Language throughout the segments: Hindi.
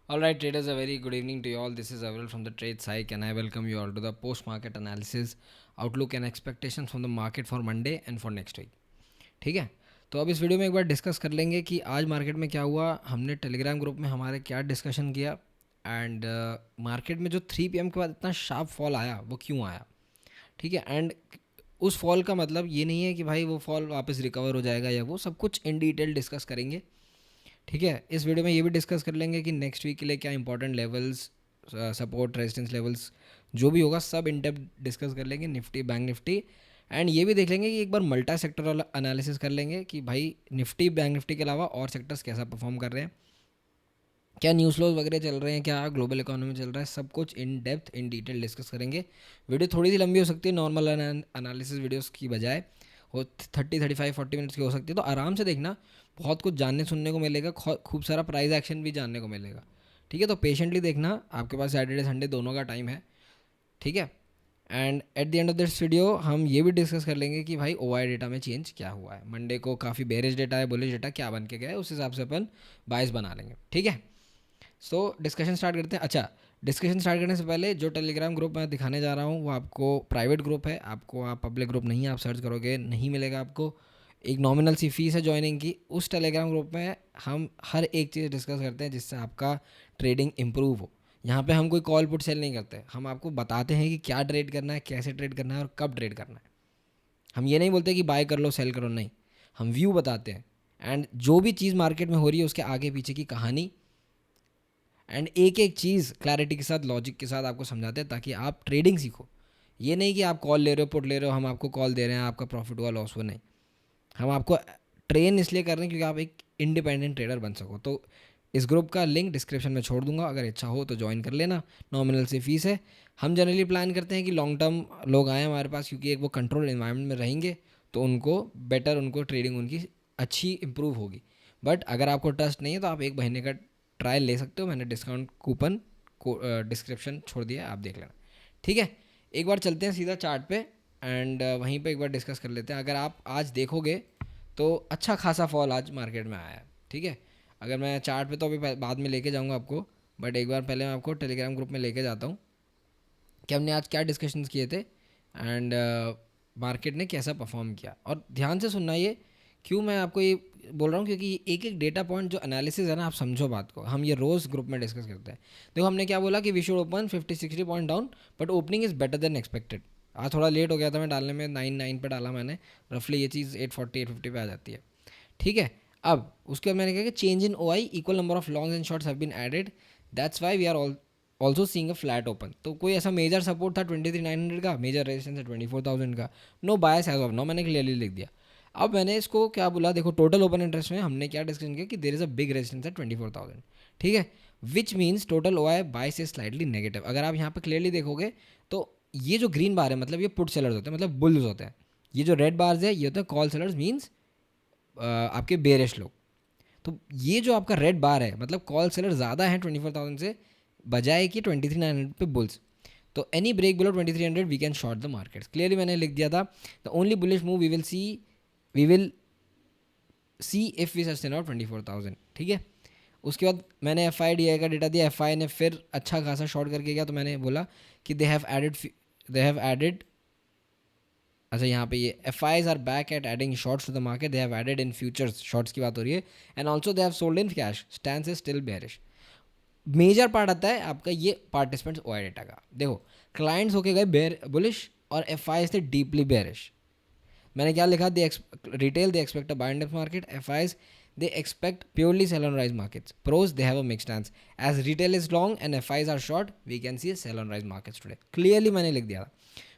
All right, traders, a very good evening to you all. This is Avril from the Trade Psych, and I welcome you all to the post-market analysis, outlook and expectations from the market for Monday and for next week. ठीक है, तो अब इस वीडियो में एक बार डिस्कस कर लेंगे कि आज मार्केट में क्या हुआ, हमने टेलीग्राम ग्रुप में हमारे क्या डिस्कशन किया एंड मार्केट में जो 3 PM के बाद इतना शार्प फॉल आया वो क्यों आया। ठीक है, एंड उस फॉल का मतलब ये नहीं है कि भाई वो फॉल वापस रिकवर हो जाएगा या वो सब कुछ इन डिटेल डिस्कस करेंगे। ठीक है, इस वीडियो में ये भी डिस्कस कर लेंगे कि नेक्स्ट वीक के लिए क्या important levels, support resistance levels जो भी होगा सब इन डेप्थ डिस्कस कर लेंगे, निफ्टी बैंक निफ्टी। एंड ये भी देख लेंगे कि एक बार मल्टा सेक्टरल एनालिसिस कर लेंगे कि भाई निफ्टी बैंक निफ्टी के अलावा और सेक्टर्स कैसा परफॉर्म कर रहे हैं, क्या न्यूज़ फ्लोज वगैरह चल रहे हैं, क्या ग्लोबल इकोनॉमी चल रहा है, सब कुछ in depth in detail discuss करेंगे। वीडियो थोड़ी सी लंबी हो सकती है नॉर्मल एनालिसिस वीडियोस की बजाय, वो 30, 35, 40 मिनट्स की हो सकती है, तो आराम से देखना, बहुत कुछ जानने सुनने को मिलेगा, खूब सारा प्राइस एक्शन भी जानने को मिलेगा। ठीक है, तो पेशेंटली देखना, आपके पास सैटरडे संडे दोनों का टाइम है। ठीक है, and at the end of this video हम ये भी डिस्कस कर लेंगे कि भाई ओआई डेटा में चेंज क्या हुआ है। मंडे को काफ़ी बेरिश डेटा है, बुलिश डेटा क्या बन के गया है, उस हिसाब से अपन बायस बना लेंगे। ठीक है, सो डिस्कशन स्टार्ट करते हैं। अच्छा, डिस्कशन स्टार्ट करने से पहले जो टेलीग्राम ग्रुप मैं दिखाने जा रहा हूँ वो आपको प्राइवेट ग्रुप है, आपको आप पब्लिक ग्रुप नहीं, आप सर्च करोगे नहीं मिलेगा आपको। एक नॉमिनल सी फीस है ज्वाइनिंग की। उस टेलीग्राम ग्रुप में हम हर एक चीज़ डिस्कस करते हैं जिससे आपका ट्रेडिंग इम्प्रूव हो। यहाँ पे हम कोई कॉल पुट सेल नहीं करते, हम आपको बताते हैं कि क्या ट्रेड करना है, कैसे ट्रेड करना है और कब ट्रेड करना है। हम ये नहीं बोलते कि बाय कर लो सेल करो, नहीं, हम व्यू बताते हैं एंड जो भी चीज़ मार्केट में हो रही है उसके आगे पीछे की कहानी एंड एक एक चीज़ क्लैरिटी के साथ लॉजिक के साथ आपको समझाते हैं ताकि आप ट्रेडिंग सीखो। ये नहीं कि आप कॉल ले रहे हो पुट ले रहे हो, हम आपको कॉल दे रहे हैं, आपका प्रॉफिट हुआ लॉस हुआ, नहीं। हम आपको ट्रेन इसलिए कर रहे हैं क्योंकि आप एक इंडिपेंडेंट ट्रेडर बन सको। तो इस ग्रुप का लिंक डिस्क्रिप्शन में छोड़ दूंगा, अगर इच्छा हो तो ज्वाइन कर लेना। नॉमिनल सी फीस है। हम जनरली प्लान करते हैं कि लॉन्ग टर्म लोग आएँ हमारे पास, क्योंकि एक वो कंट्रोल इन्वायरमेंट में रहेंगे तो उनको बेटर, उनको ट्रेडिंग उनकी अच्छी इंप्रूव होगी। बट अगर आपको ट्रस्ट नहीं है तो आप एक महीने का ट्रायल ले सकते हो, मैंने डिस्काउंट कूपन को डिस्क्रिप्शन छोड़ दिया है, आप देख लेना। ठीक है, एक बार चलते हैं सीधा चार्ट पे एंड वहीं पे एक बार डिस्कस कर लेते हैं। अगर आप आज देखोगे तो अच्छा खासा फॉल आज मार्केट में आया है। ठीक है, अगर मैं चार्ट पे तो अभी बाद में लेके जाऊंगा आपको, बट एक बार पहले मैं आपको टेलीग्राम ग्रुप में लेके जाता हूँ कि हमने आज क्या डिस्कशंस किए थे एंड मार्केट ने कैसा परफॉर्म किया। और ध्यान से सुनना, ये क्यों मैं आपको ये बोल रहा हूँ क्योंकि एक एक डेटा पॉइंट जो एनालिसिस है ना, आप समझो बात को, हम ये रोज़ ग्रुप में डिस्कस करते हैं। देखो हमने क्या बोला कि we should open 50-60 point down, but opening is better than expected. आज थोड़ा लेट हो गया था मैं डालने में, 9 पे डाला मैंने, रफली ये चीज़ 840-850 पे आ जाती है। ठीक है, अब उसके बाद मैंने कहा कि change in O I, equal number of longs and shorts have been added, that's why we are also seeing a flat open. तो कोई ऐसा मेजर सपोर्ट था 23,900 का, मेजर रेजिस्टेंस है 24,000 का, no bias as of no, मैंने क्लियरली लिख दिया। अब मैंने इसको क्या बोला, देखो टोटल ओपन इंटरेस्ट में हमने क्या डिस्कशन किया कि there is a big resistance है 24,000। ठीक है, which means total O I bias is slightly negative. अगर आप यहाँ पर क्लियरली देखोगे तो ये जो ग्रीन बार है मतलब ये पुट सेलर्स होते हैं, मतलब बुल्स होते हैं। ये जो रेड बार्स है ये होते हैं कॉल सेलर्स, मीन्स आपके बेरिश लोग। तो ये जो आपका रेड बार है मतलब कॉल सेलर ज़्यादा है 24,000 से बजाय कि 23,900 पे बुल्स। तो any break below 2300 we can short the markets, clearly मैंने लिख दिया था। The only bullish move we will see if we sustain out 24,000। ठीक है, उसके बाद मैंने एफ आई डी आई का डेटा दिया, एफ आई ने फिर अच्छा खासा शॉर्ट करके गया, तो मैंने बोला कि दे हैव एडेड। अच्छा, यहाँ पे ये F Is are back at adding shorts to the market, they have added in futures, shorts की बात हो रही है, and also they have sold in cash, stand is still bearish. Major part आता है आपका ये पार्टिसिपेंट्स ओ आई डेटा का। देखो क्लाइंट्स होके गए बेर बुलिश और एफ आई थे डीपली बेरिश। मैंने क्या लिखा, retail they expect a buy and market, F Is they expect purely sell on rise markets. Pros, they have a mixed stance. As retail is long and FIs are short, we can see a sell on rise markets today. Clearly मैंने लिख दिया था।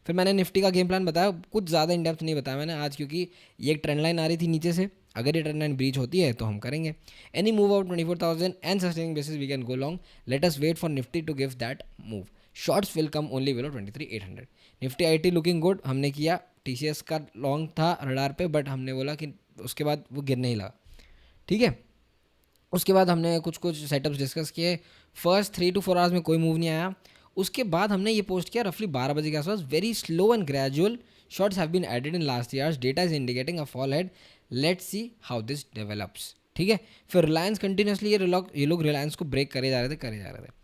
फिर मैंने निफ्टी का गेम प्लान बताया, कुछ ज़्यादा इन डेप्थ नहीं बताया मैंने आज, क्योंकि ये एक ट्रेंड लाइन आ रही थी नीचे से, अगर ये ट्रेंड लाइन ब्रीच होती है तो हम करेंगे any move out 24,000 and sustaining basis we can go long. Let us wait for Nifty to give that move. Shorts will come only below 23,800। Nifty IT looking good, हमने किया, टीसीएस का लॉन्ग था रडार पे, बट हमने बोला कि उसके बाद वो गिरने ही लगा। ठीक है, उसके बाद हमने कुछ कुछ सेटअप्स डिस्कस किए। फर्स्ट 3 to 4 आवर्स में कोई मूव नहीं आया। उसके बाद हमने ये पोस्ट किया रफली 12 बजे के आसपास, very slow and gradual shorts have been added in last years, data is indicating a fall head, let's see how this develops. ठीक है। फिर रिलायंस कंटिन्यूसली ये लोग रिलायंस को ब्रेक करे जा रहे थे।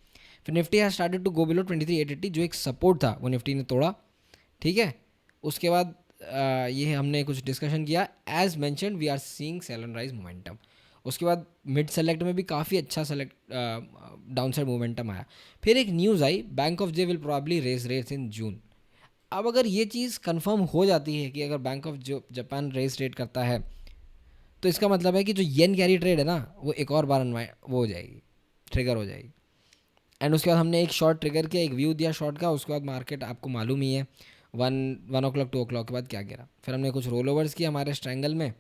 फिर Nifty has started to go below 23,880, जो एक सपोर्ट था वो निफ्टी ने तोड़ा, ठीक है। उसके बाद ये हमने कुछ डिस्कशन किया, as mentioned we are seeing sell and rise momentum. उसके बाद मिड सेलेक्ट में भी काफ़ी अच्छा सेलेक्ट डाउन साइड मोमेंटम आया। फिर एक न्यूज़ आई, bank of J will probably raise rates in June. अब अगर ये चीज़ कंफर्म हो जाती है कि अगर Bank of Japan raise rate करता है, तो इसका मतलब है कि जो येन कैरी ट्रेड है ना, वो एक और बार वो हो जाएगी, ट्रिगर हो जाएगी। एंड उसके बाद हमने एक शॉर्ट ट्रिगर किया, एक व्यू दिया शॉर्ट का। उसके बाद मार्केट आपको मालूम ही है 1 o'clock 2 o'clock के बाद क्या गिरा। फिर हमने कुछ रोल ओवर्स किया हमारे स्ट्रैंगल में।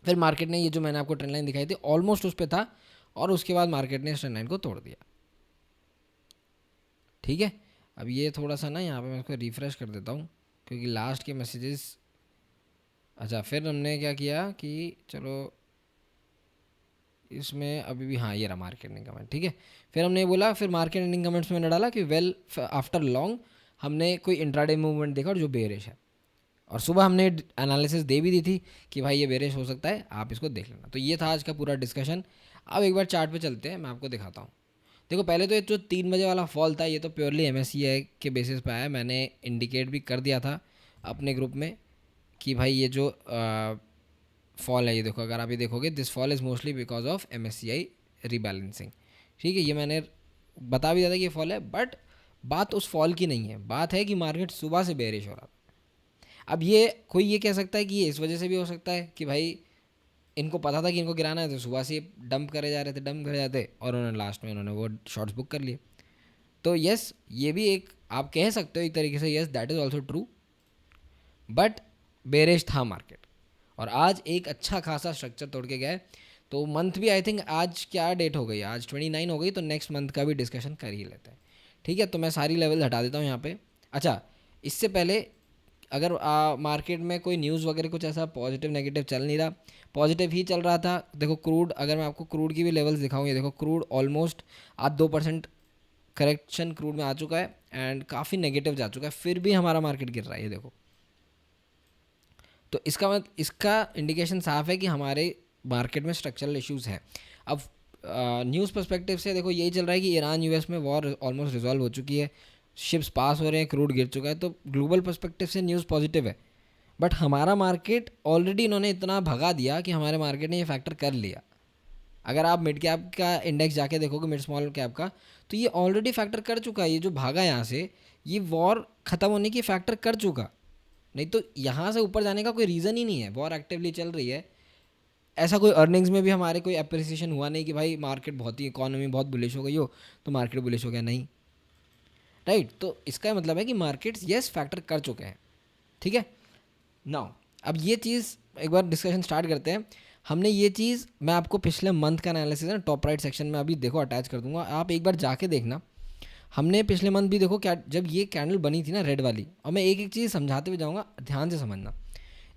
फिर मार्केट ने ये जो मैंने आपको ट्रेंड लाइन दिखाई थी ऑलमोस्ट उस पर था, और उसके बाद मार्केट ने इस ट्रेंड लाइन को तोड़ दिया, ठीक है। अब ये थोड़ा सा ना यहाँ पे मैं इसको रिफ्रेश कर देता हूँ, क्योंकि लास्ट के मैसेजेस। अच्छा, फिर हमने क्या किया कि चलो इसमें अभी भी, हाँ ये रहा मार्केट एंडिंग कमेंट, ठीक है। फिर हमने बोला, फिर मार्केट एंडिंग कमेंट्स में मैंने डाला कि वेल आफ्टर लॉन्ग हमने कोई इंट्राडे मूवमेंट देखा और जो बेरिश है, और सुबह हमने एनालिसिस दे भी दी थी कि भाई ये बेरिश हो सकता है, आप इसको देख लेना। तो ये था आज का पूरा डिस्कशन। अब एक बार चार्ट पे चलते हैं, मैं आपको दिखाता हूँ। देखो पहले तो ये जो 3 बजे वाला फॉल था, ये तो प्योरली MSCI के बेसिस पे आया। मैंने इंडिकेट भी कर दिया था अपने ग्रुप में कि भाई ये जो फॉल है, ये देखो, अगर आप ये देखोगे, this fall is mostly because of MSCI rebalancing, ठीक है। ये मैंने बता भी दिया था कि ये फॉल है, बट बात उस फॉल की नहीं है, बात है कि मार्केट सुबह से बेरिश हो रहा था। अब ये कोई ये कह सकता है कि ये इस वजह से भी हो सकता है कि भाई इनको पता था कि इनको गिराना है, तो सुबह से डंप करे जा रहे थे, डंप करे जाते, और उन्होंने लास्ट में उन्होंने वो शॉर्ट्स बुक कर लिए। तो यस, ये भी एक आप कह सकते हो एक तरीके से, yes that is also true, but bearish था मार्केट, और आज एक अच्छा खासा स्ट्रक्चर तोड़ के गया है। तो मंथ भी आई थिंक, आज क्या डेट हो गई, आज 29 हो गई, तो नेक्स्ट मंथ का भी डिस्कशन कर ही लेते हैं, ठीक है। तो मैं सारी लेवल हटा देता हूँ यहाँ पे। अच्छा, इससे पहले अगर मार्केट में कोई न्यूज़ वगैरह कुछ ऐसा पॉजिटिव नेगेटिव चल नहीं रहा, पॉजिटिव ही चल रहा था। देखो क्रूड, अगर मैं आपको क्रूड की भी लेवल्स दिखाऊँ, ये देखो क्रूड ऑलमोस्ट आज 2% करेक्शन क्रूड में आ चुका है, एंड काफ़ी नेगेटिव जा चुका है, फिर भी हमारा मार्केट गिर रहा है, ये देखो। तो इसका इंडिकेशन साफ है कि हमारे मार्केट में स्ट्रक्चरल इश्यूज़ हैं। अब न्यूज़ पर्सपेक्टिव से देखो, यही चल रहा है कि ईरान US में वॉर ऑलमोस्ट रिजॉल्व हो चुकी है, शिप्स पास हो रहे हैं, क्रूड गिर चुका है, तो ग्लोबल पर्सपेक्टिव से न्यूज़ पॉजिटिव है। बट हमारा मार्केट ऑलरेडी इन्होंने इतना भगा दिया कि हमारे मार्केट ने ये फैक्टर कर लिया। अगर आप मिड कैप का इंडेक्स जाके देखोगे, मिड स्मॉल कैप का, तो ये ऑलरेडी फैक्टर कर चुका है। ये जो भागा यहाँ से, ये वॉर ख़त्म होने की फैक्टर कर चुका, नहीं तो यहाँ से ऊपर जाने का कोई रीज़न ही नहीं है। वॉर एक्टिवली चल रही है, ऐसा कोई अर्निंग्स में भी हमारे कोई अप्रिसिएशन हुआ नहीं कि भाई मार्केट बहुत ही, इकोनॉमी बहुत बुलिश हो गई हो तो मार्केट बुलिश हो गया, नहीं, राइट। तो इसका मतलब है कि मार्केट्स यस फैक्टर कर चुके हैं, ठीक है। नाउ अब ये चीज़ एक बार डिस्कशन स्टार्ट करते हैं। हमने ये चीज़, मैं आपको पिछले मंथ का एनालिसिस है ना टॉप राइट सेक्शन में अभी देखो अटैच कर दूंगा, आप एक बार जाके देखना। हमने पिछले मंथ भी देखो क्या, जब ये कैंडल बनी थी ना रेड वाली, और मैं एक एक चीज़ समझाते हुए जाऊँगा, ध्यान से समझना।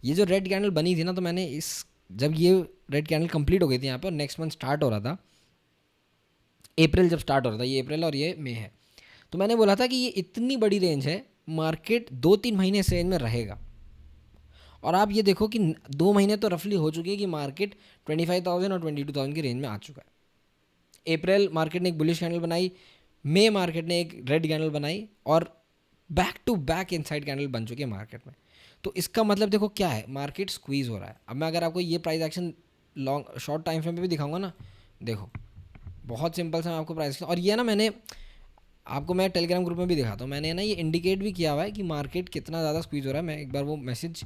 ये जो रेड कैंडल बनी थी ना, तो मैंने जब ये रेड कैंडल कंप्लीट हो गई थी यहाँ पे, और नेक्स्ट मंथ स्टार्ट हो रहा था, अप्रैल जब स्टार्ट हो रहा था, ये अप्रैल और ये मई है, तो मैंने बोला था कि ये इतनी बड़ी रेंज है, मार्केट 2-3 महीने इस रेंज में रहेगा। और आप ये देखो कि 2 महीने तो रफली हो चुकी है कि मार्केट 25,000 और 22,000 की रेंज में आ चुका है। अप्रैल मार्केट ने एक बुलिश कैंडल बनाई, मई मार्केट ने एक रेड कैंडल बनाई, और back to back inside candle बन चुकी है मार्केट में। तो इसका मतलब देखो क्या है, मार्केट स्क्वीज हो रहा है। अब मैं अगर आपको ये price action long short time frame पे भी दिखाऊंगा ना, देखो बहुत सिंपल सा मैं आपको प्राइस, और ये ना मैंने आपको, मैं टेलीग्राम ग्रुप में भी दिखाता हूँ, मैंने ना ये इंडिकेट भी किया हुआ है कि मार्केट कितना ज़्यादा स्क्वीज हो रहा है। मैं एक बार वो मैसेज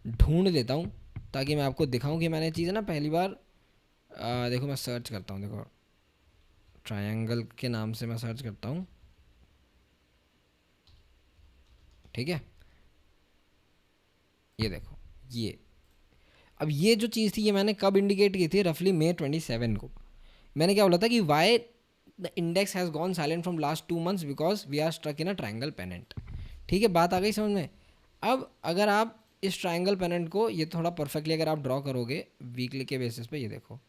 ढूंढ लेता हूँ ताकि मैं आपको दिखाऊँ कि मैंने चीज़ ना पहली बार देखो मैं सर्च करता हूँ, देखो ट्रायंगल के नाम से मैं सर्च करता हूँ, ठीक है। ये देखो, ये अब ये जो चीज़ थी, ये मैंने कब इंडिकेट की थी, रफली मई 27 को। मैंने क्या बोला था कि why the index has gone silent from last 2 months because we are struck in a triangle pennant, ठीक है। बात आ गई समझ में। अब अगर आप इस ट्रायंगल पेनेंट को ये थोड़ा परफेक्टली अगर आप ड्रॉ करोगे वीकली के बेसिस पे, ये देखो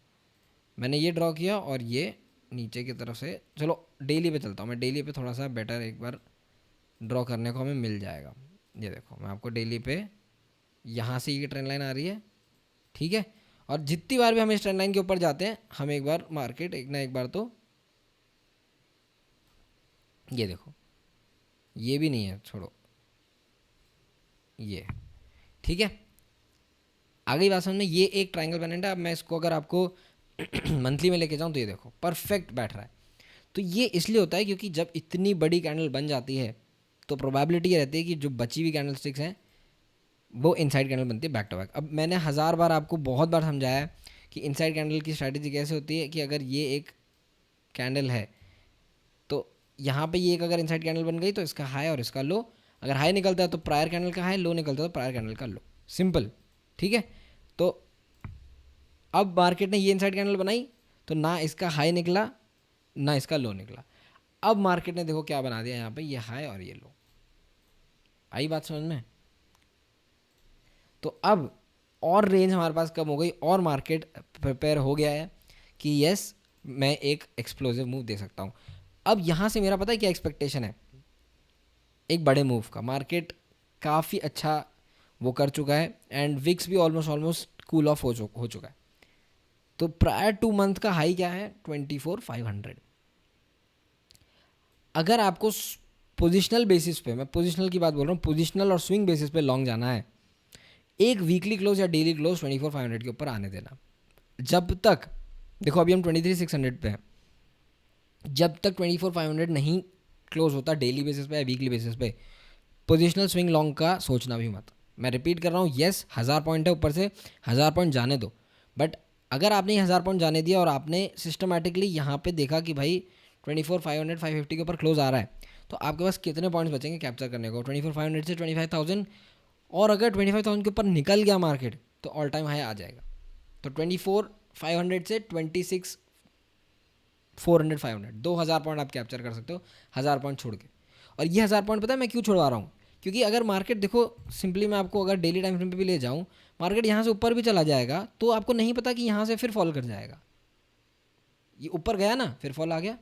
मैंने ये ड्रॉ किया, और ये नीचे की तरफ से, चलो डेली पे चलता हूँ मैं, डेली पे थोड़ा सा बेटर एक बार ड्रॉ करने को हमें मिल जाएगा। ये देखो मैं आपको डेली पे यहाँ से ये ट्रेंड लाइन आ रही है, ठीक है, और जितनी बार भी हम इस ट्रेंड लाइन के ऊपर जाते हैं, हम एक बार मार्केट एक ना एक बार तो, ये देखो, ये भी नहीं है, छोड़ो ये, ठीक है। आ गई बात समझ में। ये एक ट्रायंगल पेंडेंट है। अब मैं इसको अगर आपको मंथली में लेके जाऊँ तो ये देखो परफेक्ट बैठ रहा है। तो ये इसलिए होता है क्योंकि जब इतनी बड़ी कैंडल बन जाती है तो प्रोबेबिलिटी ये रहती है कि जो बची हुई कैंडल स्टिक्स हैं वो इनसाइड कैंडल बनती है बैक टू बैक। अब मैंने 1000 बार आपको बहुत बार समझाया है कि इनसाइड कैंडल की स्ट्रैटेजी कैसे होती है कि अगर ये एक कैंडल है तो यहाँ पे ये एक अगर इनसाइड कैंडल बन गई तो इसका हाई और इसका लो, अगर हाई निकलता है तो प्रायर कैंडल का हाई, लो निकलता है तो प्रायर कैंडल का लो, सिंपल, ठीक है। तो अब मार्केट ने ये इनसाइड कैंडल बनाई तो ना इसका हाई निकला ना इसका लो निकला। अब मार्केट ने देखो क्या बना दिया यहाँ पे, ये हाई और ये लो। आई बात समझ में। तो अब और रेंज हमारे पास कम हो गई और मार्केट प्रिपेयर हो गया है कि यस मैं एक एक्सप्लोसिव मूव दे सकता हूँ। अब यहाँ से मेरा पता है क्या एक्सपेक्टेशन है, एक बड़े मूव का। मार्केट काफ़ी अच्छा वो कर चुका है एंड विक्स भी ऑलमोस्ट कूल ऑफ हो चुका है। तो प्रायर 2 मंथ का हाई क्या है, 24,500। अगर आपको पोजिशनल बेसिस पे, मैं पोजिशनल की बात बोल रहा हूँ, पोजिशनल और स्विंग बेसिस पे लॉन्ग जाना है, एक वीकली क्लोज या डेली क्लोज 24,500 के ऊपर आने देना। जब तक देखो अभी हम 23,600 पे हैं, जब तक 24,500 नहीं क्लोज होता डेली बेसिस पे या वीकली बेसिस पे, पोजिशनल स्विंग लॉन्ग का सोचना भी मत। मैं रिपीट कर रहा हूँ, येस 1000 पॉइंट है, ऊपर से 1000 पॉइंट जाने दो, बट अगर आपने 1000 पॉइंट जाने दिया और आपने सिस्टमेटिकली यहाँ पे देखा कि भाई 24,500 550 के ऊपर क्लोज आ रहा है, तो आपके पास कितने पॉइंट्स बचेंगे कैप्चर करने को, 24,500 से 25,000। और अगर 25,000 के ऊपर निकल गया मार्केट तो ऑल टाइम हाई आ जाएगा। तो 24,500 से 26,400 500 2000 पॉइंट आप कैप्चर कर सकते हो, 1000 पॉइंट छोड़ के। और ये 1000 पॉइंट पता है मैं क्यों छोड़वा रहा हूँ, क्योंकि अगर मार्केट देखो सिंपली मैं आपको अगर डेली टाइम फ्रेम पे भी ले जाऊँ, मार्केट यहाँ से ऊपर भी चला जाएगा तो आपको नहीं पता कि यहाँ से फिर फॉल कर जाएगा। ये ऊपर गया ना फिर फॉल आ गया।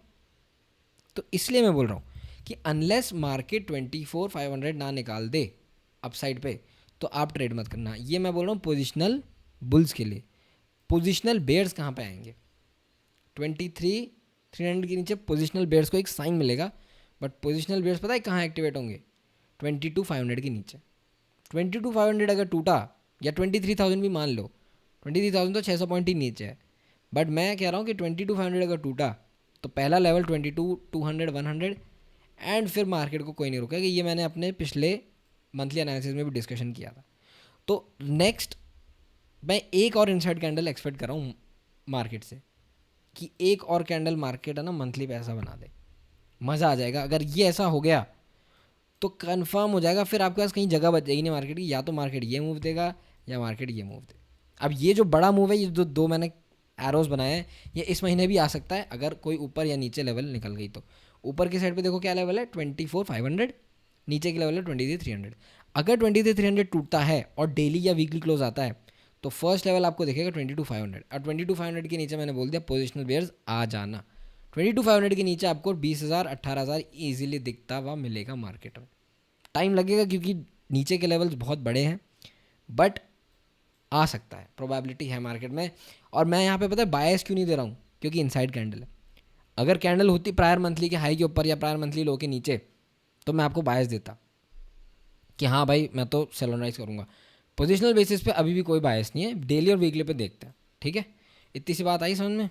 तो इसलिए मैं बोल रहा हूँ कि अनलेस मार्केट 24,500 ना निकाल दे अपसाइड पे तो आप ट्रेड मत करना। ये मैं बोल रहा हूँ पोजिशनल बुल्स के लिए। पोजिशनल बेयर्स कहाँ पे आएंगे, 23,300 के नीचे पोजिशनल बेयर्स को एक साइन मिलेगा, बट पोजिशनल बेयर्स पता है कहाँ एक्टिवेट होंगे, 22,500 के नीचे। 22,500 अगर टूटा या 23,000 भी मान लो, 23,000 तो 600 पॉइंट ही नीचे है, बट मैं कह रहा हूँ कि 22,500 अगर टूटा तो पहला लेवल 22,200 100 एंड फिर मार्केट को कोई नहीं रोकेगा। ये मैंने अपने पिछले मंथली एनालिसिस में भी डिस्कशन किया था। तो नेक्स्ट मैं एक और इनसाइड कैंडल एक्सपेक्ट कर रहा हूँ मार्केट से कि एक और कैंडल मार्केट है ना मंथली पैसा बना दे, मज़ा आ जाएगा। अगर ये ऐसा हो गया तो कंफर्म हो जाएगा, फिर आपके पास कहीं जगह बच जाएगी नहीं मार्केट की, या तो मार्केट ये मूव देगा या मार्केट ये मूव दे। अब ये जो बड़ा मूव है, ये जो दो मैंने एरोज बनाए हैं, ये इस महीने भी आ सकता है अगर कोई ऊपर या नीचे लेवल निकल गई तो। ऊपर की साइड पे देखो क्या लेवल है 24,500, नीचे की लेवल है 23,300। अगर 23,300 टूटता है और डेली या वीकली क्लोज आता है तो फर्स्ट लेवल आपको दिखेगा 22,500, और 22,500 के नीचे मैंने बोल दिया पोजिशनल बेयर्स आ जाना। 22,500 के नीचे आपको 20,000 18,000 ईजिली दिखता हुआ मिलेगा मार्केट में। टाइम लगेगा क्योंकि नीचे के लेवल्स बहुत बड़े हैं, बट आ सकता है, प्रोबेबिलिटी है मार्केट में। और मैं यहाँ पे पता है बायस क्यों नहीं दे रहा हूँ, क्योंकि इनसाइड कैंडल है। अगर कैंडल होती प्रायर मंथली के हाई के ऊपर या प्रायर मंथली लो के नीचे तो मैं आपको बायस देता कि हाँ भाई मैं तो सेलोनाइज करूँगा। पोजिशनल बेसिस पे अभी भी कोई बायस नहीं है, डेली और वीकली पे देखते हैं, ठीक है। इतनी सी बात आई समझ में।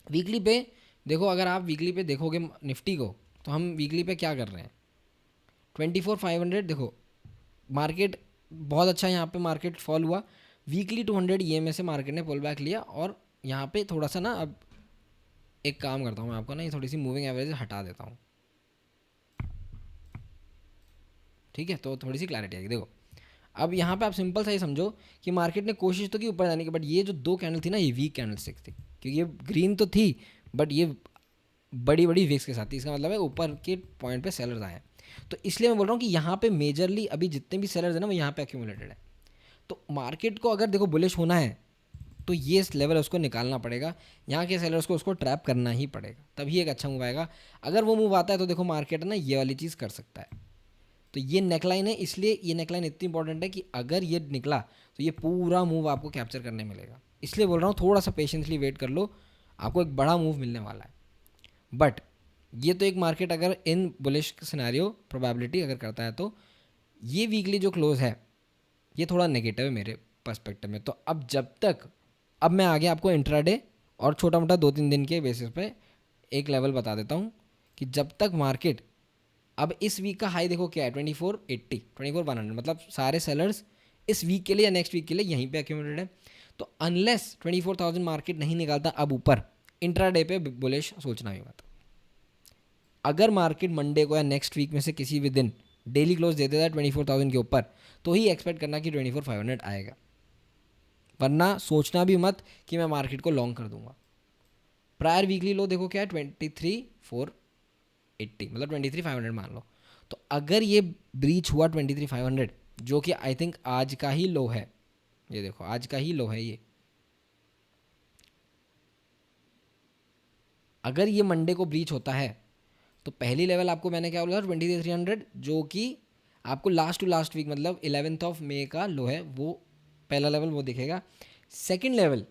वीकली पे देखो, अगर आप वीकली पे देखोगे निफ्टी को तो हम वीकली पे क्या कर रहे हैं, 24,500 देखो मार्केट बहुत अच्छा यहाँ पे मार्केट फॉल हुआ, वीकली 200 EMA से मार्केट ने पुल बैक लिया और यहाँ पे थोड़ा सा ना, अब एक काम करता हूँ मैं आपको ना, ये थोड़ी सी मूविंग एवरेज हटा देता हूँ, ठीक है, तो थोड़ी सी क्लैरिटी आएगी। देखो अब यहाँ पे आप सिंपल सा ही समझो कि मार्केट ने कोशिश तो की ऊपर जाने की, बट ये जो दो कैंडल थी ना ये वीक कैंडल स्टिक थी, क्योंकि ये ग्रीन तो थी बट ये बड़ी बड़ी विक्स के साथ थी। इसका मतलब है ऊपर के पॉइंट पे सेलर्स आए हैं। तो इसलिए मैं बोल रहा हूँ कि यहाँ पे मेजरली अभी जितने भी सेलर्स हैं ना वो यहाँ पे एक्यूमुलेटेड है। तो मार्केट को अगर देखो बुलिश होना है तो ये लेवल उसको निकालना पड़ेगा, यहाँ के सेलर्स को उसको ट्रैप करना ही पड़ेगा, तभी एक अच्छा मूव आएगा। अगर वो मूव आता है तो देखो मार्केट ना ये वाली चीज़ कर सकता है। तो ये नेकलाइन है, इसलिए ये नेकलाइन इतनी इंपॉर्टेंट है कि अगर ये निकला तो ये पूरा मूव आपको कैप्चर करने मिलेगा। इसलिए बोल रहा हूँ थोड़ा सा पेशेंसली वेट कर लो, आपको एक बड़ा मूव मिलने वाला है। बट ये तो एक मार्केट अगर इन बुलिश सिनेरियो प्रोबेबिलिटी अगर करता है तो ये वीकली जो क्लोज है ये थोड़ा नेगेटिव है मेरे पर्सपेक्टिव में। तो अब मैं आगे आपको इंट्राडे और छोटा मोटा 2-3 दिन के बेसिस पे एक लेवल बता देता हूँ कि जब तक मार्केट, अब इस वीक का हाई देखो क्या है 2480 24,100, मतलब सारे सेलर्स इस वीक के लिए या नेक्स्ट वीक के लिए यहीं पे एक्यूमुलेटेड है। तो अनलेस 24,000 मार्केट नहीं निकालता अब ऊपर, इंट्राडे पे बुलिश सोचना ही मत। अगर मार्केट मंडे को या नेक्स्ट वीक में से किसी भी दिन डेली क्लोज दे देता है 24,000 के ऊपर तो ही एक्सपेक्ट करना कि 24,500 आएगा, वरना सोचना भी मत कि मैं मार्केट को लॉन्ग कर दूंगा। प्रायर वीकली लो देखो क्या है 23,480, मतलब 23,500 मान लो। तो अगर ये ब्रीच हुआ 23,500, जो कि आई थिंक आज का ही लो है, ये देखो आज का ही लो है ये, अगर ये मंडे को ब्रीच होता है तो पहली लेवल आपको मैंने क्या बोला 23,300, जो कि आपको लास्ट टू लास्ट वीक मतलब 11 मई का लो है, वो पहला लेवल वो दिखेगा। सेकंड लेवल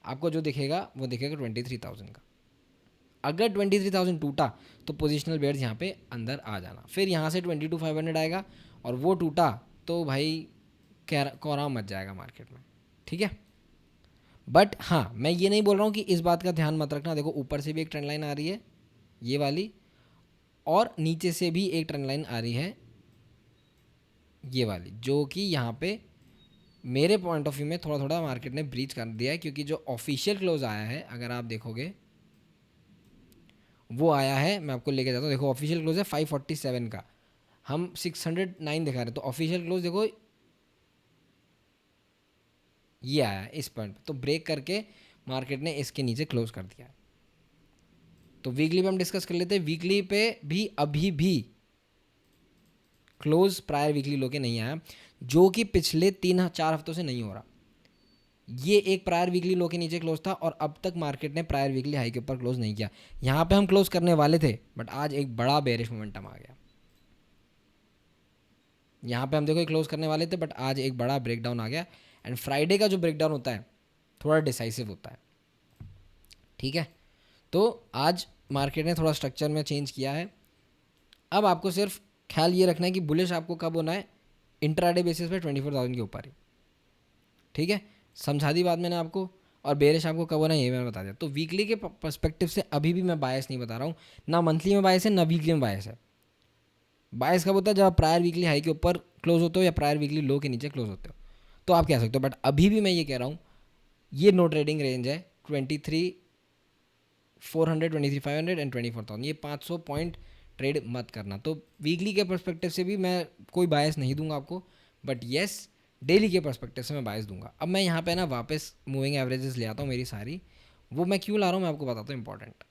आपको जो दिखेगा वो दिखेगा 23,000 का। अगर 23,000 टूटा तो पोजिशनल बेयर्स यहाँ पे अंदर आ जाना, फिर यहाँ से 22,500 आएगा और वो टूटा तो भाई कोराम मच जाएगा मार्केट में, ठीक है। बट हाँ, मैं ये नहीं बोल रहा हूँ कि इस बात का ध्यान मत रखना, देखो ऊपर से भी एक ट्रेंड लाइन आ रही है ये वाली, और नीचे से भी एक ट्रेंड लाइन आ रही है ये वाली, जो कि यहाँ पे मेरे पॉइंट ऑफ व्यू में थोड़ा थोड़ा मार्केट ने ब्रीच कर दिया है, क्योंकि जो ऑफिशियल क्लोज आया है अगर आप देखोगे वो आया है, मैं आपको लेके जाता हूँ। देखो ऑफिशियल क्लोज है 547 का, हम 609 दिखा रहे हैं, तो ऑफिशियल क्लोज देखो ये आया है इस पॉइंट, तो ब्रेक करके मार्केट ने इसके नीचे क्लोज कर दिया है। तो वीकली पे हम डिस्कस कर लेते हैं। वीकली पे भी अभी भी क्लोज प्रायर वीकली लो के नहीं आया, जो कि पिछले 3-4 हफ्तों से नहीं हो रहा। ये एक प्रायर वीकली लो के नीचे क्लोज था और अब तक मार्केट ने प्रायर वीकली हाई के ऊपर क्लोज नहीं किया। यहाँ पे हम क्लोज करने वाले थे बट आज एक बड़ा बेरिश मोमेंटम आ गया। यहाँ पे हम देखो क्लोज करने वाले थे बट आज एक बड़ा ब्रेकडाउन आ गया। एंड फ्राइडे का जो ब्रेकडाउन होता है थोड़ा डिसाइसिव होता है, ठीक है। तो आज मार्केट ने थोड़ा स्ट्रक्चर में चेंज किया है। अब आपको सिर्फ ख्याल ये रखना है कि बुलिश आपको कब होना है, इंट्राडे बेसिस पे 24,000 के ऊपर ही, ठीक है। समझा दी बात मैंने आपको, और बेरिश आपको कब होना है ये मैंने बता दिया। तो वीकली के पर्सपेक्टिव से अभी भी मैं बायस नहीं बता रहा हूँ, ना मंथली में बायस है ना वीकली में बायस है। बायस कब होता है, जब प्रायर वीकली हाई के ऊपर क्लोज होते हो या प्रायर वीकली लो के नीचे क्लोज होते हो तो आप कह सकते हो। बट अभी भी मैं ये कह रहा हूँ ये नो ट्रेडिंग रेंज है 23,400, 23,500 एंड 24,000, ये 500 पॉइंट ट्रेड मत करना। तो वीकली के पर्सपेक्टिव से भी मैं कोई बायस नहीं दूंगा आपको, बट येस डेली के पर्सपेक्टिव से मैं बायस दूंगा। अब मैं यहाँ पे ना वापस मूविंग एवरेजेस ले आता हूँ मेरी सारी, वो मैं क्यों ला रहा हूँ मैं आपको बताता हूँ इंपॉर्टेंट।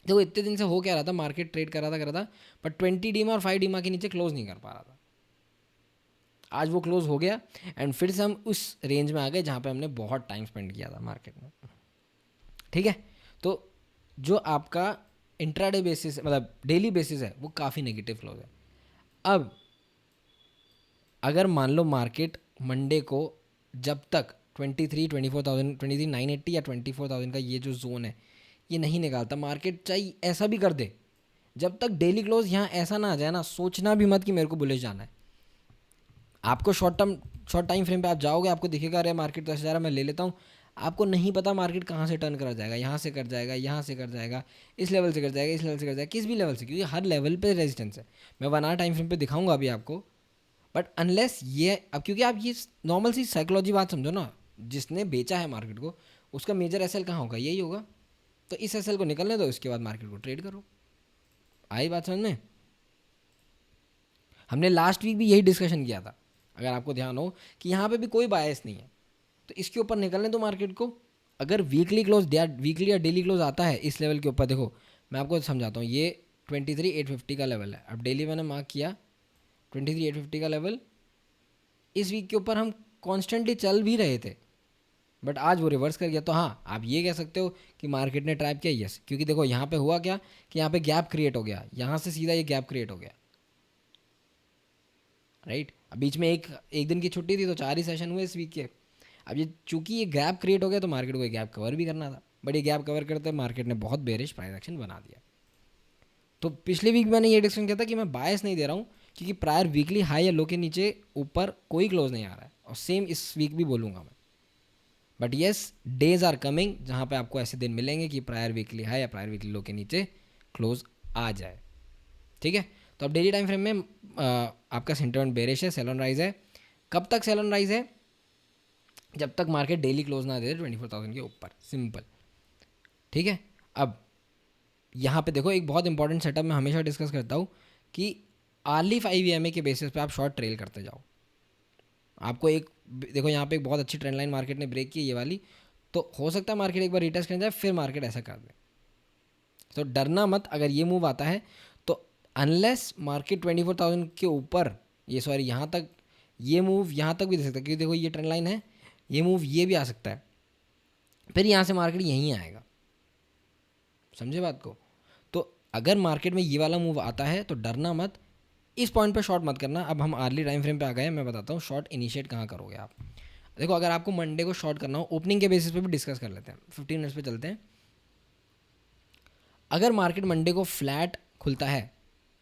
देखो इतने दिन से हो क्या रहा था, मार्केट ट्रेड कर रहा था बट 20 डीमा और 5 डीमा के नीचे क्लोज नहीं कर पा रहा था। आज वो क्लोज हो गया एंड फिर से हम उस रेंज में आ गए जहाँ पे हमने बहुत टाइम स्पेंड किया था मार्केट में, ठीक है। तो जो आपका इंट्राडे बेसिस मतलब डेली बेसिस है वो काफ़ी नेगेटिव क्लोज है। अब अगर मान लो मार्केट मंडे को जब तक 24,000 23,980 या 24,000 का ये जो जोन है ये नहीं निकालता, मार्केट चाहे ऐसा भी कर दे, जब तक डेली क्लोज यहाँ ऐसा ना आ जाए ना, सोचना भी मत कि मेरे को बुलिश जाना है। आपको शॉर्ट टाइम फ्रेम पे आप जाओगे, आपको दिखेगा अरे मार्केट तो ऐसे जा रहा है मैं ले लेता हूँ, आपको नहीं पता मार्केट कहाँ से टर्न कर जाएगा, यहाँ से कर जाएगा, यहाँ से कर जाएगा, इस लेवल से कर जाएगा, इस लेवल से कर जाएगा, किस भी लेवल से, क्योंकि हर लेवल पे रेजिस्टेंस है। मैं 1 आवर टाइम फ्रेम पे दिखाऊंगा अभी आपको, बट अनलेस ये अब क्योंकि आप ये नॉर्मल सी साइकोलॉजी बात समझो ना, जिसने बेचा है मार्केट को उसका मेजर एसएल कहाँ होगा, यही होगा। तो इस एसएल को निकलने दो, इसके बाद मार्केट को ट्रेड करो। आई बात समझ में? हमने लास्ट वीक भी यही डिस्कशन किया था, अगर आपको ध्यान हो, कि यहाँ पे भी कोई बायस नहीं है तो इसके ऊपर निकलने दो मार्केट को। अगर वीकली क्लोज या वीकली या डेली क्लोज आता है इस लेवल के ऊपर, देखो मैं आपको समझाता हूँ, ये 23,850 का लेवल है। अब डेली मैंने मार्क किया 23,850 का लेवल, इस वीक के ऊपर हम कॉन्स्टेंटली चल भी रहे थे बट आज वो रिवर्स कर गया। तो हाँ, आप ये कह सकते हो कि मार्केट ने ट्रैप किया, यस, क्योंकि देखो यहाँ पे हुआ क्या कि यहाँ पे गैप क्रिएट हो गया, यहाँ से सीधा ये गैप क्रिएट हो गया, राइट। अब बीच में एक एक दिन की छुट्टी थी तो 4 ही सेशन हुए इस वीक के। अब ये चूंकि ये गैप क्रिएट हो गया तो मार्केट को ये गैप कवर भी करना था, बट ये गैप कवर करते मार्केट ने बहुत बेरिश प्राइस एक्शन बना दिया। तो पिछले वीक मैंने ये डिस्कशन किया था कि मैं बायस नहीं दे रहा हूँ, क्योंकि प्रायर वीकली हाई या लो के नीचे ऊपर कोई क्लोज नहीं आ रहा है, और सेम इस वीक भी बोलूँगा मैं। But yes, days are coming जहाँ पे आपको ऐसे दिन मिलेंगे कि प्रायर वीकली हाई या प्रायर वीकली लो के नीचे क्लोज आ जाए। ठीक है, तो अब डेली टाइम फ्रेम में आपका सेंटिमेंट बेरिश है, सेल ऑन राइज है। कब तक सेल ऑन राइज है? जब तक मार्केट डेली क्लोज ना दे 24,000 के ऊपर, सिंपल। ठीक है, अब यहाँ पे देखो एक बहुत इंपॉर्टेंट सेटअप मैं हमेशा डिस्कस करता हूँ कि आर्ली 5 EMA के बेसिस पे आप शॉर्ट ट्रेल करते जाओ। आपको एक देखो यहाँ पे एक बहुत अच्छी ट्रेंड लाइन मार्केट ने ब्रेक की, ये वाली, तो हो सकता है मार्केट एक बार रिटेस्ट कर जाए फिर मार्केट ऐसा कर दे। तो डरना मत अगर ये मूव आता है तो, अनलेस मार्केट 24,000 के ऊपर, ये सॉरी यहाँ तक, ये मूव यहाँ तक भी दे सकता है, क्योंकि देखो ये ट्रेंड लाइन है, ये मूव ये भी आ सकता है, फिर यहाँ से मार्केट यहीं आएगा। समझे बात को? तो अगर मार्केट में ये वाला मूव आता है तो डरना मत, इस पॉइंट पे शॉर्ट मत करना। अब हम आर्ली टाइम फ्रेम पे आ गए, मैं बताता हूँ शॉर्ट इनिशिएट कहाँ करोगे आप। देखो अगर आपको मंडे को शॉर्ट करना हो, ओपनिंग के बेसिस पे भी डिस्कस कर लेते हैं, 15 मिनट्स पे चलते हैं। अगर मार्केट मंडे को फ्लैट खुलता है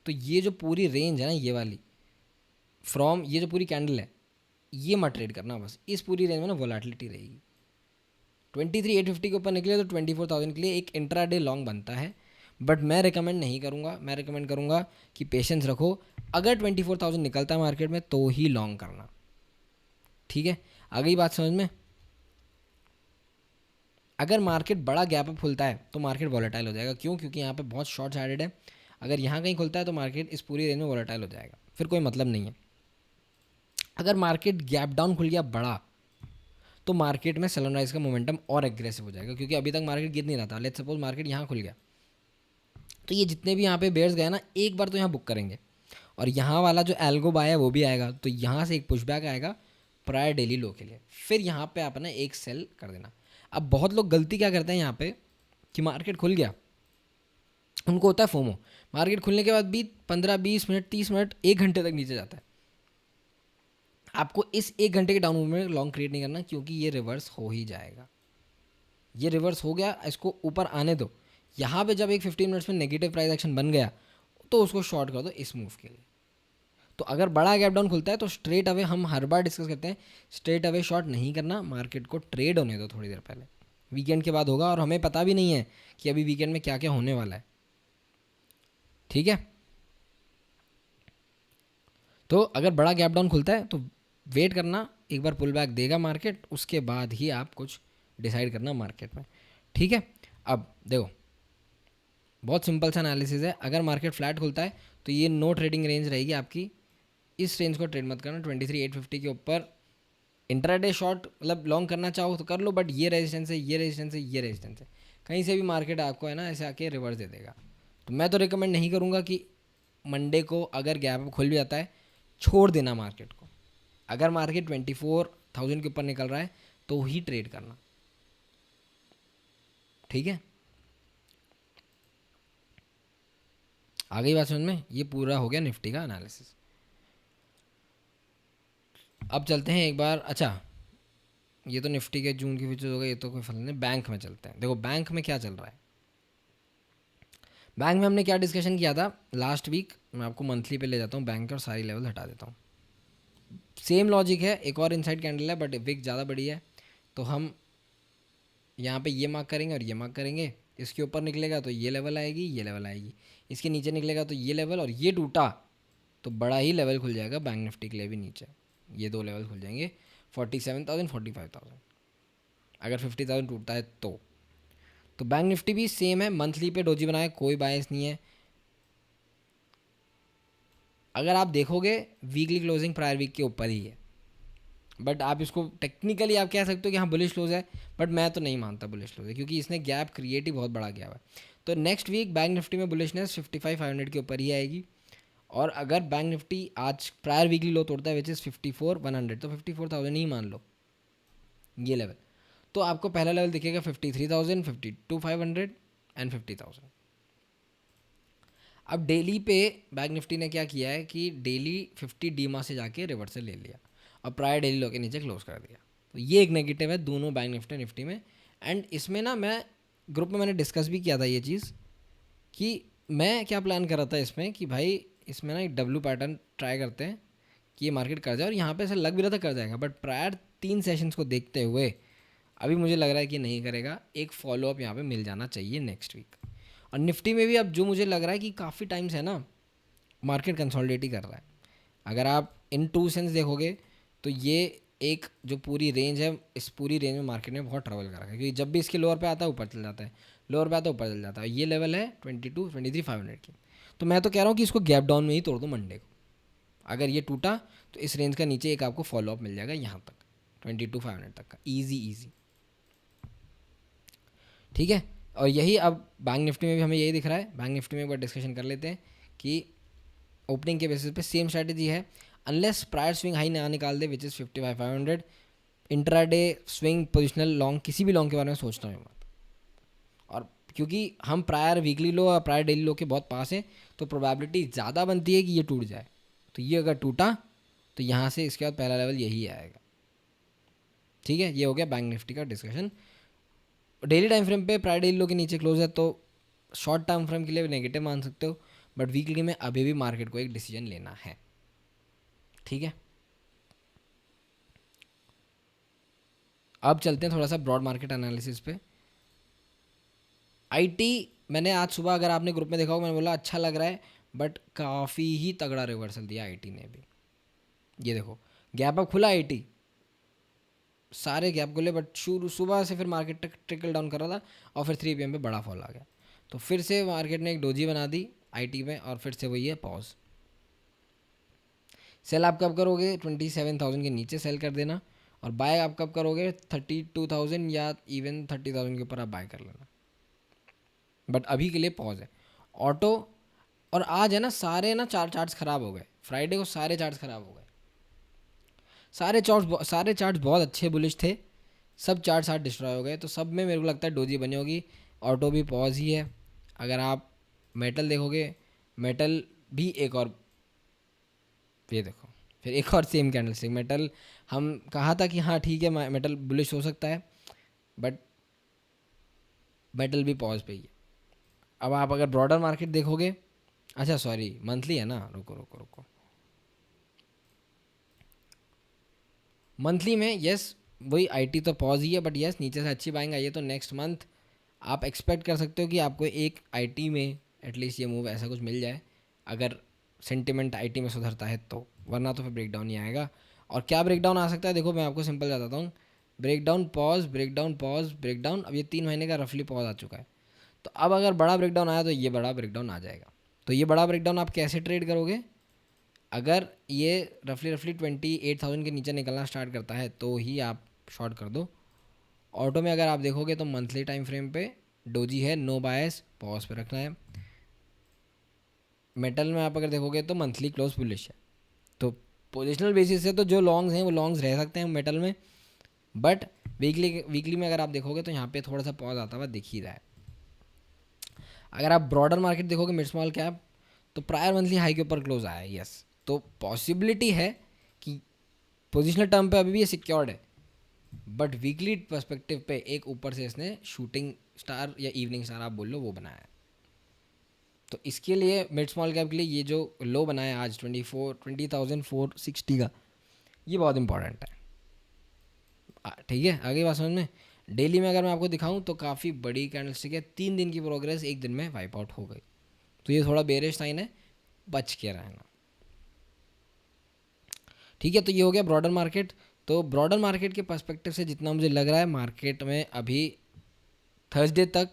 तो ये जो पूरी रेंज है ना, ये वाली फ्रॉम, ये जो पूरी कैंडल है, ये मत ट्रेड करना, बस इस पूरी रेंज में ना वोलेटिलिटी रहेगी। 23,850 के ऊपर निकले तो 24,000 के लिए एक इंट्राडे लॉन्ग बनता है, बट मैं रिकमेंड नहीं करूँगा। मैं रिकमेंड करूँगा कि पेशेंस रखो, अगर 24,000 निकलता है मार्केट में तो ही लॉन्ग करना। ठीक है, आ गई बात समझ में? अगर मार्केट बड़ा गैप अप खुलता है तो मार्केट वॉलेटाइल हो जाएगा। क्यों? क्योंकि यहाँ पे बहुत शॉर्ट्स एडेड है। अगर यहाँ कहीं खुलता है तो मार्केट इस पूरी रेंज में वॉलेटाइल हो जाएगा, फिर कोई मतलब नहीं है। अगर मार्केट गैप डाउन खुल गया बड़ा तो मार्केट में सेल ऑन राइज का मोमेंटम और एग्रेसिव हो जाएगा, क्योंकि अभी तक मार्केट गिर नहीं रहा था। लेट्स सपोज मार्केट यहाँ खुल गया तो ये जितने भी यहाँ पे बेयर्स गए ना, एक बार तो यहाँ बुक करेंगे, और यहाँ वाला जो एल्गो बाय है वो भी आएगा, तो यहाँ से एक पुशबैक आएगा प्रायर डेली लो के लिए, फिर यहाँ पे आप ना एक सेल कर देना। अब बहुत लोग गलती क्या करते हैं यहाँ पे कि मार्केट खुल गया, उनको होता है फोमो, मार्केट खुलने के बाद भी 15-20 मिनट 30 मिनट 1 घंटे तक नीचे जाता है। आपको इस 1 घंटे के डाउन मूवमेंट में लॉन्ग क्रिएट नहीं करना, क्योंकि ये रिवर्स हो ही जाएगा। ये रिवर्स हो गया, इसको ऊपर आने दो। यहाँ पे जब एक 15 मिनट्स में नेगेटिव प्राइस एक्शन बन गया तो उसको शॉर्ट कर दो इस मूव के लिए। तो अगर बड़ा गैप डाउन खुलता है तो स्ट्रेट अवे, हम हर बार डिस्कस करते हैं, स्ट्रेट अवे शॉर्ट नहीं करना, मार्केट को ट्रेड होने दो थोड़ी देर पहले। वीकेंड के बाद होगा और हमें पता भी नहीं है कि अभी वीकेंड में क्या क्या होने वाला है। ठीक है, तो अगर बड़ा गैप डाउन खुलता है तो वेट करना, एक बार पुल बैक देगा मार्केट, उसके बाद ही आप कुछ डिसाइड करना मार्केट में। ठीक है, अब देखो बहुत सिंपल सा एनालिसिस है। अगर मार्केट फ्लैट खुलता है तो ये नो ट्रेडिंग रेंज रहेगी आपकी, इस रेंज को ट्रेड मत करना। 23,850 के ऊपर इंट्राडे शॉर्ट मतलब लॉन्ग करना चाहो तो कर लो, बट ये रेजिस्टेंस है, ये रेजिस्टेंस है, ये रेजिस्टेंस है, कहीं से भी मार्केट आपको है ना ऐसे आके रिवर्स दे देगा। तो मैं तो रिकमेंड नहीं करूँगा कि मंडे को अगर गैप खुल भी जाता है छोड़ देना मार्केट को। अगर मार्केट 24,000 के ऊपर निकल रहा है तो ही ट्रेड करना। ठीक है, आ गई बात समझ में? ये पूरा हो गया निफ्टी का एनालिसिस। अब चलते हैं एक बार, अच्छा ये तो निफ्टी के जून की फ्यूचर्स हो गए, ये तो कोई फर्क नहीं। बैंक में चलते हैं। देखो बैंक में क्या चल रहा है। बैंक में हमने क्या डिस्कशन किया था लास्ट वीक, मैं आपको मंथली पे ले जाता हूँ बैंक के और सारी लेवल हटा देता हूँ। सेम लॉजिक है, एक और इनसाइड कैंडल है बट विक ज़्यादा बड़ी है, तो हम यहाँ पे ये मार्क करेंगे और ये मार्क करेंगे। इसके ऊपर निकलेगा तो ये लेवल आएगी, ये लेवल आएगी, इसके नीचे निकलेगा तो ये लेवल, और ये टूटा तो बड़ा ही लेवल खुल जाएगा बैंक निफ्टी के लिए भी नीचे। ये दो लेवल खुल जाएंगे 47,000 45,000। अगर 50,000 टूटता है तो बैंक निफ्टी भी सेम है, मंथली पे डोजी बनाए, कोई बायस नहीं है। अगर आप देखोगे वीकली क्लोजिंग प्रायर वीक के ऊपर ही है, बट आप इसको टेक्निकली आप कह सकते हो कि हाँ बुलिश क्लोज है, बट मैं तो नहीं मानता बुलिश क्लोज है, क्योंकि इसने गैप क्रिएट ही बहुत बड़ा किया हुआ है। तो नेक्स्ट वीक बैंक निफ्टी में बुलिशनेस 55,500 के ऊपर ही आएगी। और अगर बैंक निफ्टी आज प्रायर वीकली लो तोड़ता है विच इज़ 54,100, तो 54,000 ही मान लो ये लेवल, तो आपको पहला लेवल दिखेगा 53,000, 52,500 एंड 50,000। अब डेली पे बैंक निफ्टी ने क्या किया है कि डेली 50 डीमा से जाके रिवर्सल ले लिया और प्रायर डेली लो के नीचे क्लोज कर दिया। तो ये एक नेगेटिव है दोनों बैंक निफ्टी में। एंड इसमें ना मैं ग्रुप में मैंने डिस्कस भी किया था ये चीज़ कि मैं क्या प्लान कर रहा था इसमें कि भाई इसमें ना एक डब्ल्यू पैटर्न ट्राई करते हैं कि ये मार्केट कर जाए, और यहाँ पे ऐसा लग भी रहा था कर जाएगा, बट प्रायर 3 सेशंस को देखते हुए अभी मुझे लग रहा है कि नहीं करेगा। एक फॉलोअप यहाँ पे मिल जाना चाहिए नेक्स्ट वीक। और निफ्टी में भी अब जो मुझे लग रहा है कि काफ़ी टाइम्स है ना मार्केट कंसोलिडेट ही कर रहा है। अगर आप इन टू सेंस देखोगे तो ये एक जो पूरी रेंज है, इस पूरी रेंज में मार्केट ने बहुत ट्रैवल करा है, क्योंकि जब भी इसके लोअर पे आता है ऊपर चल जाता है, लोअर पे आता है ऊपर चल जाता है। ये लेवल है 22-23 500 की। तो मैं तो कह रहा हूँ कि इसको गैप डाउन में ही तोड़ दो मंडे को। अगर ये टूटा तो इस रेंज का नीचे एक आपको फॉलोअप मिल जाएगा यहाँ तक 22 500 तक का, ईजी ईजी। ठीक है, और यही अब बैंक निफ्टी में भी हमें यही दिख रहा है। बैंक निफ्टी में एक बार डिस्कशन कर लेते हैं कि ओपनिंग के बेसिस पे सेम स्ट्रैटेजी है, अनलेस प्रायर स्विंग हाई ना निकाल दे which is 55 500। Intraday swing positional long किसी भी लॉन्ग के बारे में सोचना है मत। और क्योंकि हम प्रायर वीकली लो और प्रायर डेली लो के बहुत पास हैं, तो प्रोबेबिलिटी ज़्यादा बनती है कि ये टूट जाए। तो ये अगर टूटा तो यहाँ से इसके बाद पहला लेवल यही आएगा। ठीक है, ये हो गया बैंक निफ्टी का डिस्कशन। डेली टाइम फ्रेम पे प्रायर डेली लो के नीचे क्लोज है, तो शॉर्ट टाइम फ्रेम के लिए नेगेटिव मान सकते हो, बट वीकली में अभी भी मार्केट को एक डिसीजन लेना है। ठीक है, अब चलते हैं थोड़ा सा ब्रॉड मार्केट एनालिसिस पे। आईटी मैंने आज सुबह, अगर आपने ग्रुप में देखा हो, मैंने बोला अच्छा लग रहा है, बट काफ़ी ही तगड़ा रिवर्सल दिया आईटी ने भी। ये देखो गैप अप खुला आईटी, सारे गैप खुले, बट शुरू सुबह से फिर मार्केट ट्रिकल डाउन कर रहा था और फिर 3 PM पे बड़ा फॉल आ गया। तो फिर से मार्केट ने एक डोजी बना दी आईटी में, और फिर से वही है पॉज। सेल आप कब करोगे? 27,000 के नीचे सेल कर देना, और बाय आप कब करोगे? 32,000 या इवन 30,000 के ऊपर आप बाय कर लेना, बट अभी के लिए पॉज है। ऑटो और आज है ना सारे ना चार्ट्स ख़राब हो गए, फ्राइडे को सारे चार्ट्स ख़राब हो गए। सारे चार्ट्स बहुत अच्छे बुलिश थे, सब चार्ट्स आज डिस्ट्रॉय हो गए। तो सब में मेरे को लगता है डोजी बनी होगी। ऑटो भी पॉज ही है। अगर आप मेटल देखोगे, मेटल भी एक और, ये देखो फिर एक और सेम कैंडलस्टिक मेटल। हम कहा था कि हाँ ठीक है मेटल बुलिश हो सकता है, बट मेटल भी पॉज पे ही है। अब आप अगर ब्रॉडर मार्केट देखोगे, अच्छा सॉरी मंथली है ना, रुको रुको रुको, मंथली में यस वही आईटी तो पॉज ही है, बट यस नीचे से अच्छी बाइंग आई है। तो नेक्स्ट मंथ आप एक्सपेक्ट कर सकते हो कि आपको एक आईटी में एटलीस्ट ये मूव ऐसा कुछ मिल जाए, अगर सेंटिमेंट आईटी में सुधरता है तो, वरना तो फिर ब्रेकडाउन ही आएगा। और क्या ब्रेकडाउन आ सकता है, देखो मैं आपको सिंपल बताता हूँ। Breakdown pause, breakdown pause, breakdown. अब ये 3 महीने का रफली पॉज आ चुका है। तो अब अगर बड़ा ब्रेकडाउन आया तो ये बड़ा ब्रेकडाउन आ जाएगा। तो ये बड़ा ब्रेकडाउन आप कैसे ट्रेड करोगे? अगर ये रफली 28,000 के नीचे निकलना स्टार्ट करता है तो ही आप शॉर्ट कर दो। ऑटो में अगर आप देखोगे तो मंथली टाइम फ्रेम पे डोजी है, नो बायस, पॉज पे रखना है। मेटल में आप अगर देखोगे तो मंथली क्लोज बुलिश है। तो पोजिशनल बेसिस से तो जो लॉन्ग्स हैं वो लॉन्ग्स रह सकते हैं मेटल में, बट वीकली में अगर आप देखोगे तो यहाँ पे थोड़ा सा पॉज आता हुआ दिख ही रहा है। अगर आप ब्रॉडर मार्केट देखोगे मिड स्मॉल कैप, तो प्रायर मंथली हाई के ऊपर क्लोज आया है, यस। तो पॉसिबिलिटी है कि पोजिशनल टर्म पे अभी भी ये सिक्योर्ड है, बट वीकली पर्सपेक्टिव पे एक ऊपर से इसने शूटिंग स्टार या इवनिंग स्टार आप बोल लो वो बनाया है। तो इसके लिए मिड स्मॉल कैप के लिए ये जो लो बनाया आज 20,460 का, ये बहुत इंपॉर्टेंट है। ठीक है, आगे बात समझ में। डेली में अगर मैं आपको दिखाऊं तो काफ़ी बड़ी कैंडलस्टिक है, 3 दिन की प्रोग्रेस एक दिन में वाइप आउट हो गई। तो ये थोड़ा बेरिश साइन है, बच के रहना। ठीक है, तो ये हो गया ब्रॉडर मार्केट। तो ब्रॉडर मार्केट के पर्सपेक्टिव से जितना मुझे लग रहा है मार्केट में अभी थर्सडे तक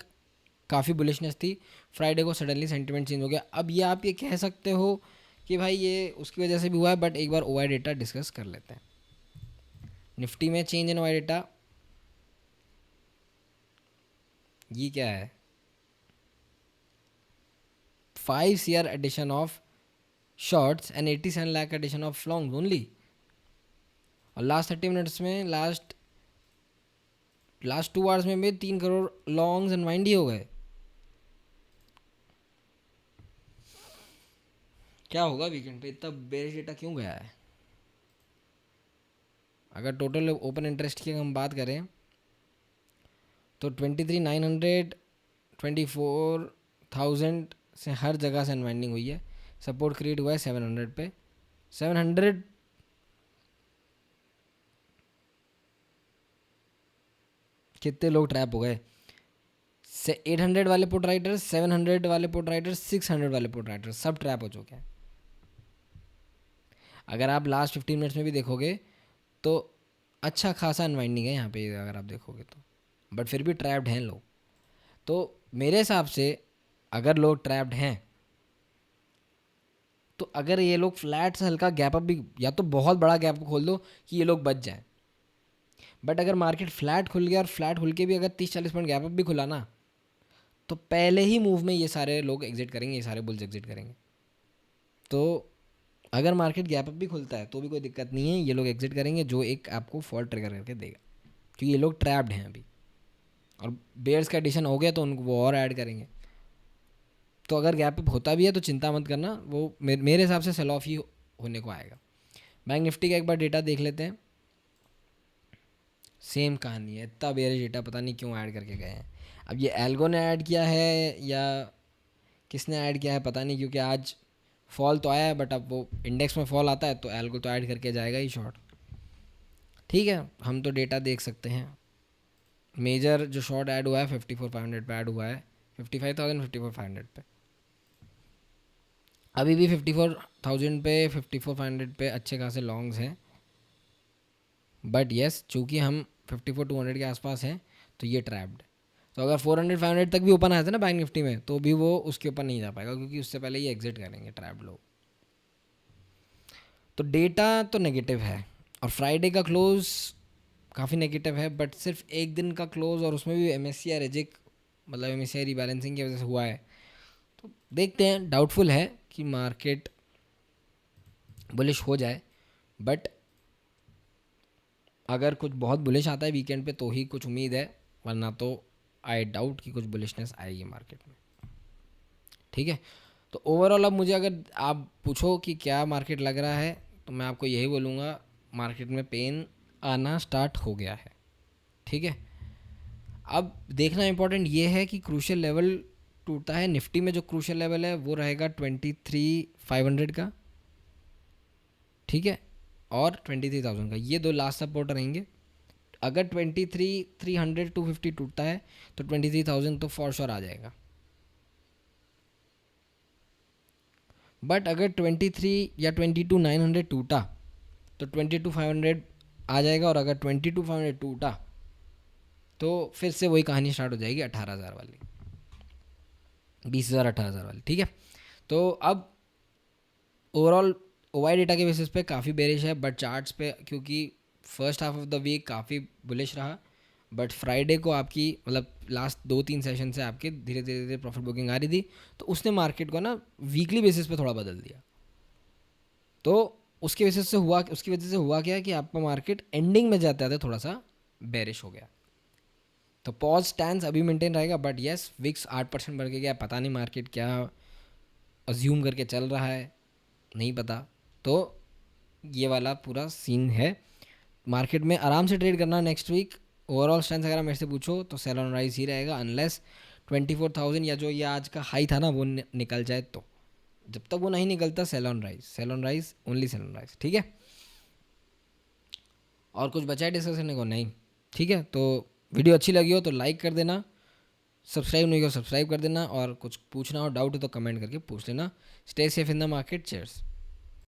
काफ़ी बुलिशनेस थी, फ्राइडे को सडनली सेंटिमेंट चेंज हो गया। अब ये आप ये कह सकते हो कि भाई ये उसकी वजह से भी हुआ है, बट एक बार ओआई डेटा डिस्कस कर लेते हैं। निफ्टी में चेंज इन ओआई डेटा, ये क्या है? 5 CR addition of shorts and 87 lakh addition of long only. और लास्ट 30 मिनट्स में लास्ट 2 आवर्स में भी 3 करोड़ लॉन्ग्स अनवाइंड ही हो गए। क्या होगा वीकेंड पे, इतना बेरिश डेटा क्यों गया है? अगर टोटल ओपन इंटरेस्ट की हम बात करें तो 23,900, 24,000 से हर जगह से अनवाइंडिंग हुई है। सपोर्ट क्रिएट हुआ है 700 पे। 700 कितने लोग ट्रैप हो गए? 800 वाले पुट राइटर्स, 700 वाले पुट राइटर्स, 600 वाले पुट राइटर्स सब ट्रैप हो चुके हैं। अगर आप लास्ट 15 मिनट्स में भी देखोगे तो अच्छा खासा अनवाइंडिंग है यहाँ पे, अगर आप देखोगे तो, बट फिर भी ट्रैप्ड हैं लोग। तो मेरे हिसाब से अगर लोग ट्रैप्ड हैं तो अगर ये लोग फ्लैट से हल्का गैप अप भी, या तो बहुत बड़ा गैप खोल दो कि ये लोग बच जाएं, बट अगर मार्केट फ्लैट खुल गया और फ्लैट खुल के भी अगर 30-40 पॉइंट गैप अप भी खुला ना, तो पहले ही मूव में ये सारे लोग एग्जिट करेंगे, ये सारे बुल्स एग्जिट करेंगे। तो अगर मार्केट गैप अप भी खुलता है तो भी कोई दिक्कत नहीं है, ये लोग एग्जिट करेंगे, जो एक आपको फॉल ट्रिगर करके देगा, क्योंकि ये लोग ट्रैप्ड हैं अभी, और बेयर्स का एडिशन हो गया तो उनको वो और ऐड करेंगे। तो अगर गैप अप होता भी है तो चिंता मत करना, वो मेरे हिसाब से सेल ऑफ ही होने को आएगा। बैंक निफ्टी का एक बार डेटा देख लेते हैं। सेम कहानी है, इतना बेरिश डेटा पता नहीं क्यों ऐड करके गए हैं। अब ये एल्गो ने ऐड किया है या किसने ऐड किया है पता नहीं, क्योंकि आज फॉल तो आया है, बट अब वो इंडेक्स में फॉल आता है तो एल्गो तो ऐड करके जाएगा ही शॉर्ट। ठीक है, हम तो डेटा देख सकते हैं। मेजर जो शॉर्ट ऐड हुआ है 54,500 पे ऐड हुआ है, 55,000, 54,500 पे। अभी भी 54,000 पे, 54,500 पे अच्छे खासे लॉन्ग्स हैं, बट येस चूँकि हम 54,200 के आसपास हैं तो ये ट्रैप्ड। तो अगर 400-500 तक भी ओपन आया था ना बैंक निफ्टी में, तो भी वो उसके ऊपर नहीं जा पाएगा, क्योंकि उससे पहले ये एग्जिट करेंगे ट्रैप्ड लोग। तो डेटा तो नेगेटिव है, और फ्राइडे का क्लोज काफ़ी नेगेटिव है, बट सिर्फ एक दिन का क्लोज, और उसमें भी MSCI रिजिक, मतलब MSCI रीबैलेंसिंग की वजह से हुआ है। तो देखते हैं, डाउटफुल है कि मार्केट बुलिश हो जाए, बट अगर कुछ बहुत बुलिश आता है वीकेंड पे तो ही कुछ उम्मीद है, वरना तो आई डाउट कि कुछ बुलिशनेस आएगी मार्केट में। ठीक है, तो ओवरऑल अब मुझे अगर आप पूछो कि क्या मार्केट लग रहा है, तो मैं आपको यही बोलूँगा, मार्केट में पेन आना स्टार्ट हो गया है। ठीक है, अब देखना इंपॉर्टेंट ये है कि क्रूशियल लेवल टूटता है। निफ्टी में जो क्रूशियल लेवल है वो रहेगा 23,500 का, ठीक है, और 23,000 का, ये दो लास्ट सपोर्ट रहेंगे। अगर 23,300 250 टूटता है तो 23,000 तो फॉर श्योर आ जाएगा, बट अगर 23 या 22,900 टूटा तो 22,500 आ जाएगा, और अगर 22,500 टूटा तो फिर से वही कहानी स्टार्ट हो जाएगी 18,000 वाली, 20,000 18,000 वाली। ठीक है, तो अब ओवरऑल ओवाई डेटा के बेसिस पे काफ़ी बेरिश है, बट चार्ट्स पे क्योंकि first half of the week काफ़ी बुलिश रहा, बट फ्राइडे को आपकी मतलब लास्ट 2-3 सेशन से आपके धीरे धीरे धीरे प्रॉफिट बुकिंग आ रही थी, तो उसने मार्केट को ना वीकली बेसिस पे थोड़ा बदल दिया। तो उसकी वजह से हुआ क्या कि आपका मार्केट एंडिंग में जाते आते थोड़ा सा बेरिश हो गया। तो पॉज स्टैंड अभी मेंटेन रहेगा, बट येस विक्स 8% बढ़ के गया, पता नहीं मार्केट क्या अज्यूम करके चल रहा है, नहीं पता। तो ये वाला पूरा सीन है, मार्केट में आराम से ट्रेड करना नेक्स्ट वीक। ओवरऑल स्ट्रेंथ अगर मेरे से पूछो तो सेल ऑन राइज ही रहेगा, अनलेस 24,000 या जो ये आज का हाई था ना वो निकल जाए। तो जब तक वो नहीं निकलता sell on rise, only sell on rise. ठीक है, और कुछ बचा है डिस्कस करने को? नहीं। ठीक है, तो वीडियो अच्छी लगी हो तो लाइक कर देना, सब्सक्राइब नहीं हो सब्सक्राइब कर देना, और कुछ पूछना हो डाउट हो तो कमेंट करके पूछ लेना। Stay safe in the market, cheers.